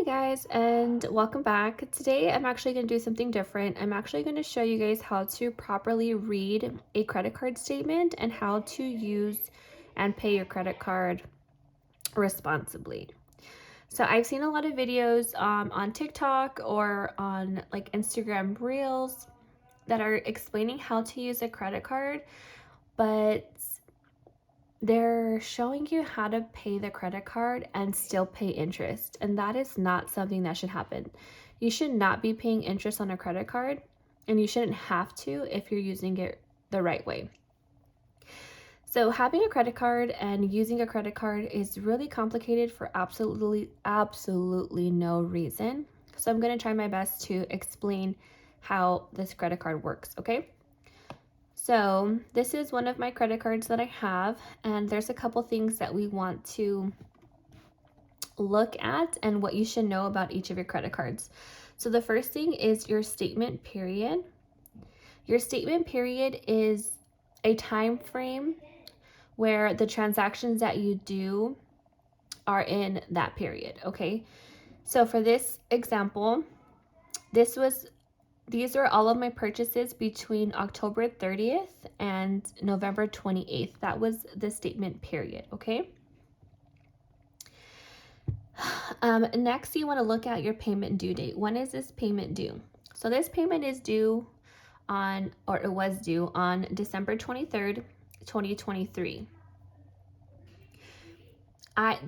Hi guys, and welcome back. Today I'm actually going to do something different. I'm actually going to show you guys how to properly read a credit card statement and how to use and pay your credit card responsibly. So I've seen a lot of videos on TikTok or on like Instagram Reels that are explaining how to use a credit card, but they're showing you how to pay the credit card and still pay interest. And that is not something that should happen. You should not be paying interest on a credit card, and you shouldn't have to if you're using it the right way. So having a credit card and using a credit card is really complicated for absolutely no reason. So I'm going to try my best to explain how this credit card works, okay? So this is one of my credit cards that I have, and there's a couple things that we want to look at and what you should know about each of your credit cards. So the first thing is your statement period. Your statement period is a time frame where the transactions that you do are in that period, okay? So for this example, these are all of my purchases between October 30th and November 28th. That was the statement period, okay? Next, you want to look at your payment due date. When is this payment due? So this payment is due on, or it was due on December 23rd, 2023.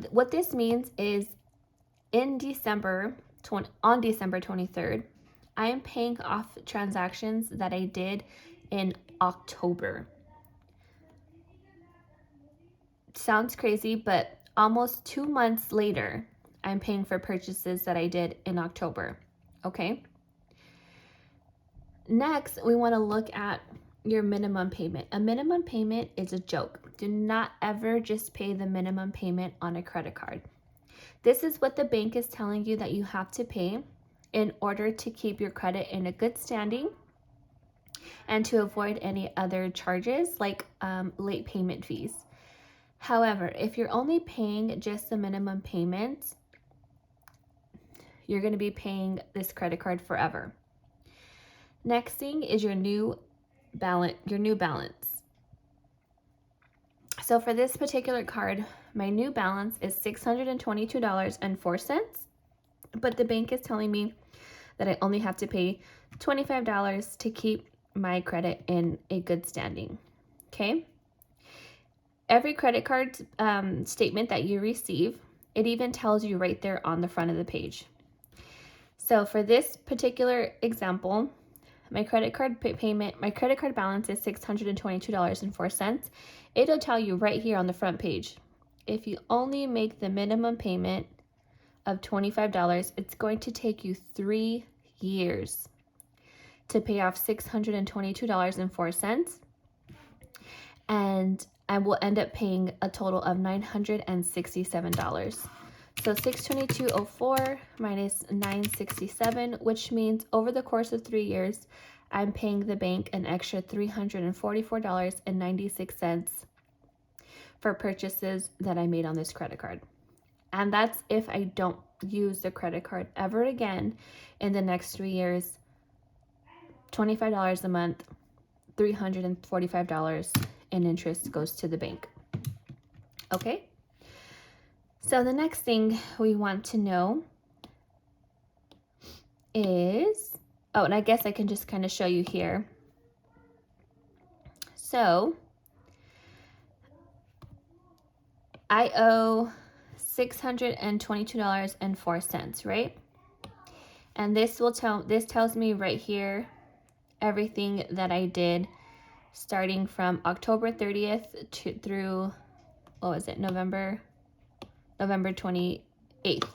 What this means is on December 23rd, I am paying off transactions that I did in October. Sounds crazy, but almost 2 months later, I'm paying for purchases that I did in October. Okay. Next, we want to look at your minimum payment. A minimum payment is a joke. Do not ever just pay the minimum payment on a credit card. This is what the bank is telling you that you have to pay in order to keep your credit in a good standing and to avoid any other charges like late payment fees. However, if you're only paying just the minimum payment, you're going to be paying this credit card forever. Next thing is your new balance. So for this particular card, my new balance is $622.04, but the bank is telling me that I only have to pay $25 to keep my credit in a good standing. Okay? Every credit card statement that you receive, it even tells you right there on the front of the page. So for this particular example, my credit card balance is $622.04. It'll tell you right here on the front page, if you only make the minimum payment of $25, it's going to take you 3 years to pay off $622.04. And I will end up paying a total of $967. So $622.04 minus $967, which means over the course of 3 years, I'm paying the bank an extra $344.96 for purchases that I made on this credit card. And that's if I don't use the credit card ever again in the next 3 years. $25 a month, $345 in interest goes to the bank. Okay? So the next thing we want to know is, oh, and I guess I can just kind of show you here. So I owe $622.04, right? And this tells me right here everything that I did starting from October 30th through, what was it, November 28th.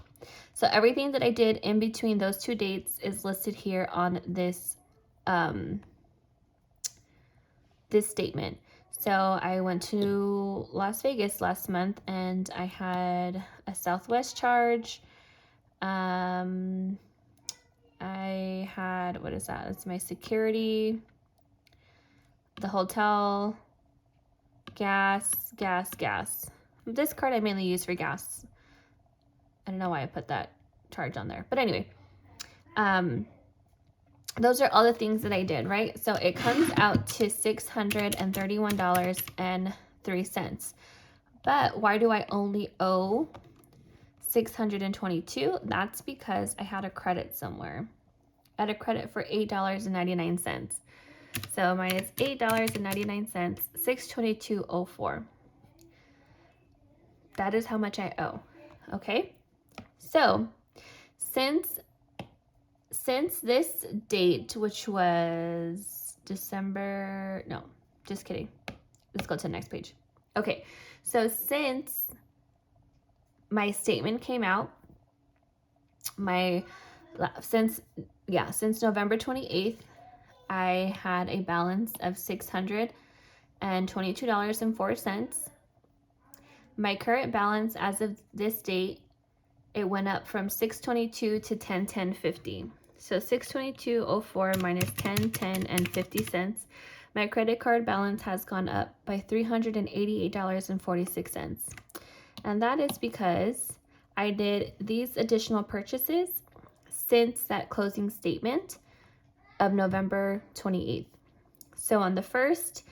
So everything that I did in between those two dates is listed here on this this statement. So I went to Las Vegas last month and I had a Southwest charge. I had, what is that? It's my security, the hotel, gas. This card I mainly use for gas. I don't know why I put that charge on there. But anyway, those are all the things that I did, right? So it comes out to $631.03. But why do I only owe $622? That's because I had a credit somewhere. I had a credit for $8.99. So minus $8.99, $622.04. That is how much I owe. Okay? So since this date, which was December, no, just kidding. Let's go to the next page. Okay, so since my statement came out, since November 28th, I had a balance of $622.04. My current balance as of this date, it went up from $622 to $1010.50. So $622.04 minus $1010.50. My credit card balance has gone up by $388.46. And that is because I did these additional purchases since that closing statement of November 28th. So on the 1st,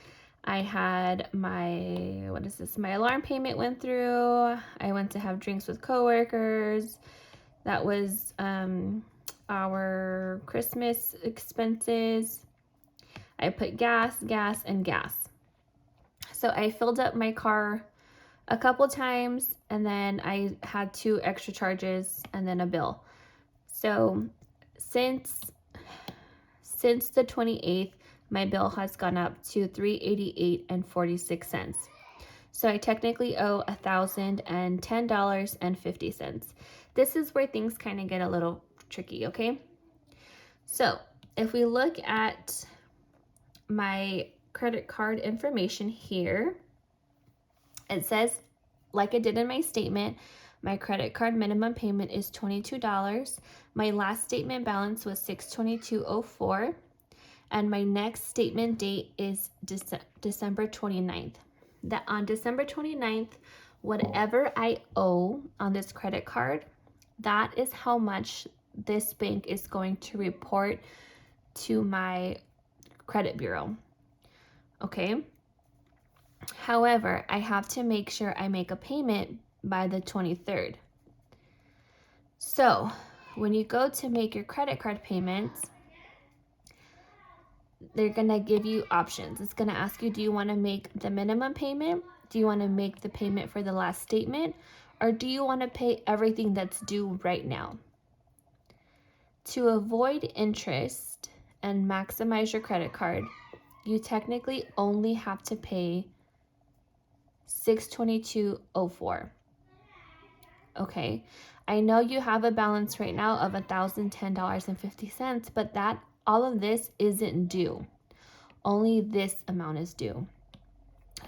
I had my alarm payment went through. I went to have drinks with coworkers. That was our Christmas expenses. I put gas. So I filled up my car a couple times, and then I had 2 extra charges and then a bill. So since the 28th, my bill has gone up to $388.46. So I technically owe $1,010.50. This is where things kind of get a little tricky, okay? So if we look at my credit card information here, it says, like I did in my statement, my credit card minimum payment is $22. My last statement balance was $622.04. And my next statement date is December 29th. That on December 29th, whatever I owe on this credit card, that is how much this bank is going to report to my credit bureau. Okay? However, I have to make sure I make a payment by the 23rd. So when you go to make your credit card payments, they're going to give you options. It's going to ask you, do you want to make the minimum payment? Do you want to make the payment for the last statement? Or do you want to pay everything that's due right now? To avoid interest and maximize your credit card, you technically only have to pay $622.04. Okay, I know you have a balance right now of $1,010.50, but all of this isn't due. Only this amount is due.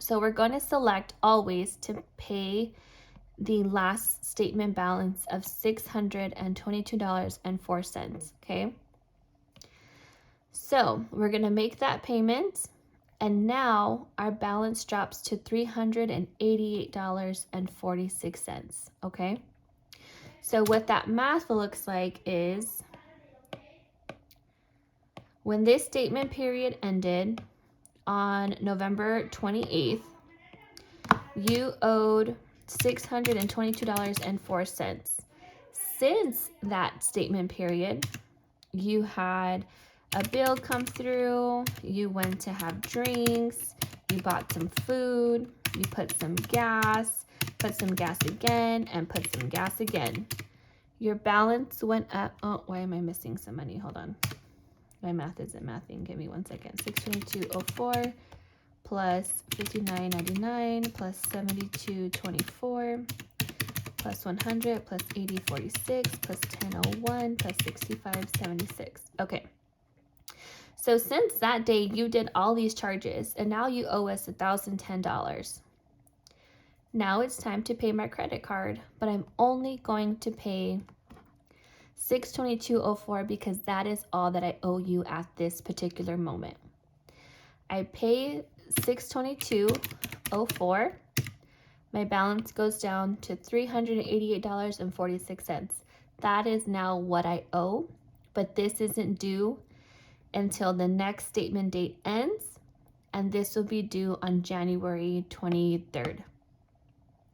So we're going to select always to pay the last statement balance of $622.04. Okay. So we're going to make that payment. And now our balance drops to $388.46. Okay. So what that math looks like is, when this statement period ended on November 28th, you owed $622.04. Since that statement period, you had a bill come through, you went to have drinks, you bought some food, you put some gas again, and put some gas again. Your balance went up. Oh, why am I missing some money? Hold on. My math isn't mathing. Give me 1 second. $622.04 plus $59.99 plus $72.24 plus 100 plus 80.46 plus 10.01 plus 65.76. Okay. So since that day, you did all these charges, and now you owe us $1,010. Now it's time to pay my credit card, but I'm only going to pay $622.04 because that is all that I owe you at this particular moment. I pay $622.04. My balance goes down to $388.46. that is now what I owe, but this isn't due until the next statement date ends, and this will be due on January 23rd.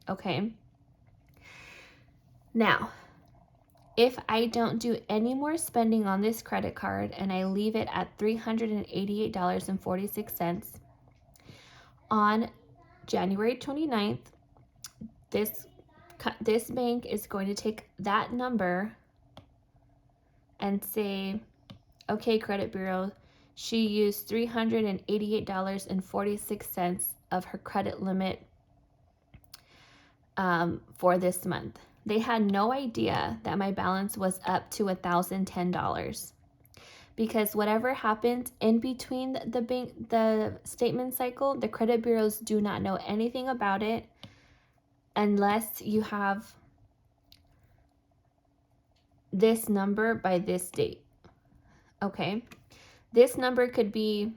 Okay. Now, if I don't do any more spending on this credit card and I leave it at $388.46, on January 29th, this bank is going to take that number and say, okay, credit bureau, she used $388.46 of her credit limit for this month. They had no idea that my balance was up to $1,010, because whatever happens in between the statement cycle, the credit bureaus do not know anything about it unless you have this number by this date. Okay, this number could be,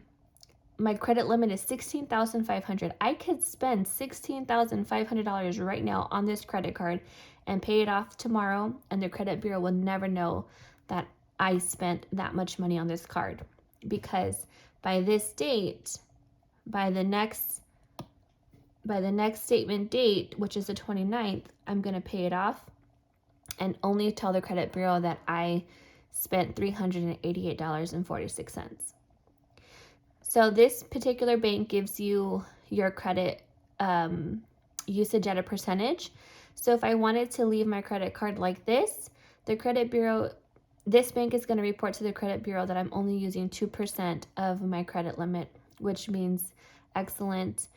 my credit limit is $16,500. I could spend $16,500 right now on this credit card and pay it off tomorrow, and the credit bureau will never know that I spent that much money on this card, because by this date, by the next statement date, which is the 29th, I'm going to pay it off and only tell the credit bureau that I spent $388.46. So this particular bank gives you your credit usage at a percentage. So if I wanted to leave my credit card like this, the credit bureau, this bank is going to report to the credit bureau that I'm only using 2% of my credit limit, which means excellent.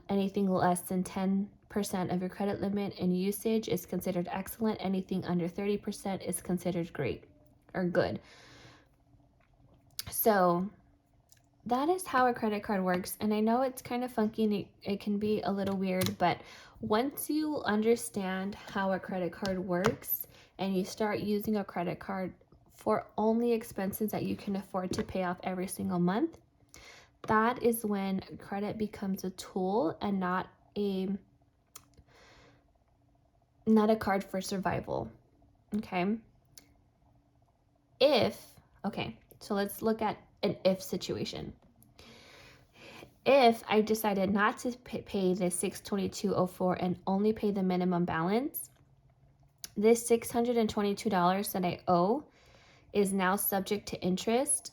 Anything less than 10% of your credit limit in usage is considered excellent. Anything under 30% is considered great or good. So that is how a credit card works. And I know it's kind of funky and it can be a little weird, but once you understand how a credit card works and you start using a credit card for only expenses that you can afford to pay off every single month, that is when credit becomes a tool and not a card for survival. Okay. So let's look at an if situation. If I decided not to pay the $622.04 and only pay the minimum balance, this $622 that I owe is now subject to interest,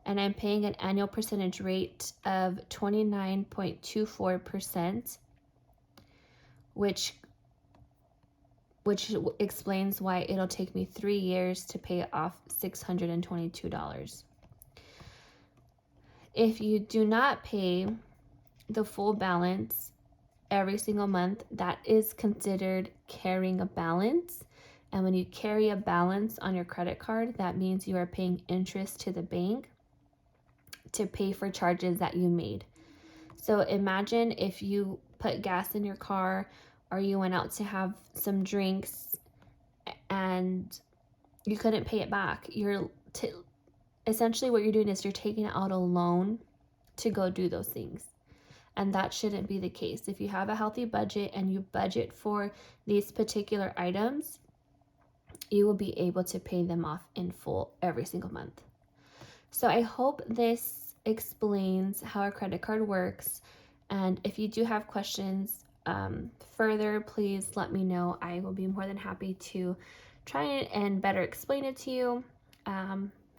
and I'm paying an annual percentage rate of 29.24%, which explains why it'll take me 3 years to pay off $622. If you do not pay the full balance every single month, that is considered carrying a balance. And when you carry a balance on your credit card, that means you are paying interest to the bank to pay for charges that you made. So imagine if you put gas in your car, or you went out to have some drinks and you couldn't pay it back. Essentially what you're doing is you're taking out a loan to go do those things. And that shouldn't be the case. If you have a healthy budget and you budget for these particular items, you will be able to pay them off in full every single month. So I hope this explains how a credit card works. And if you do have questions further, please let me know. I will be more than happy to try and better explain it to you.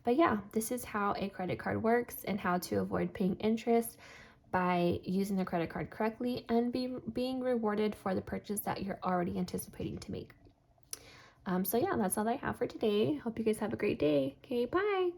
But yeah, this is how a credit card works and how to avoid paying interest by using the credit card correctly and being rewarded for the purchase that you're already anticipating to make. So yeah, that's all I have for today. Hope you guys have a great day. Okay, bye.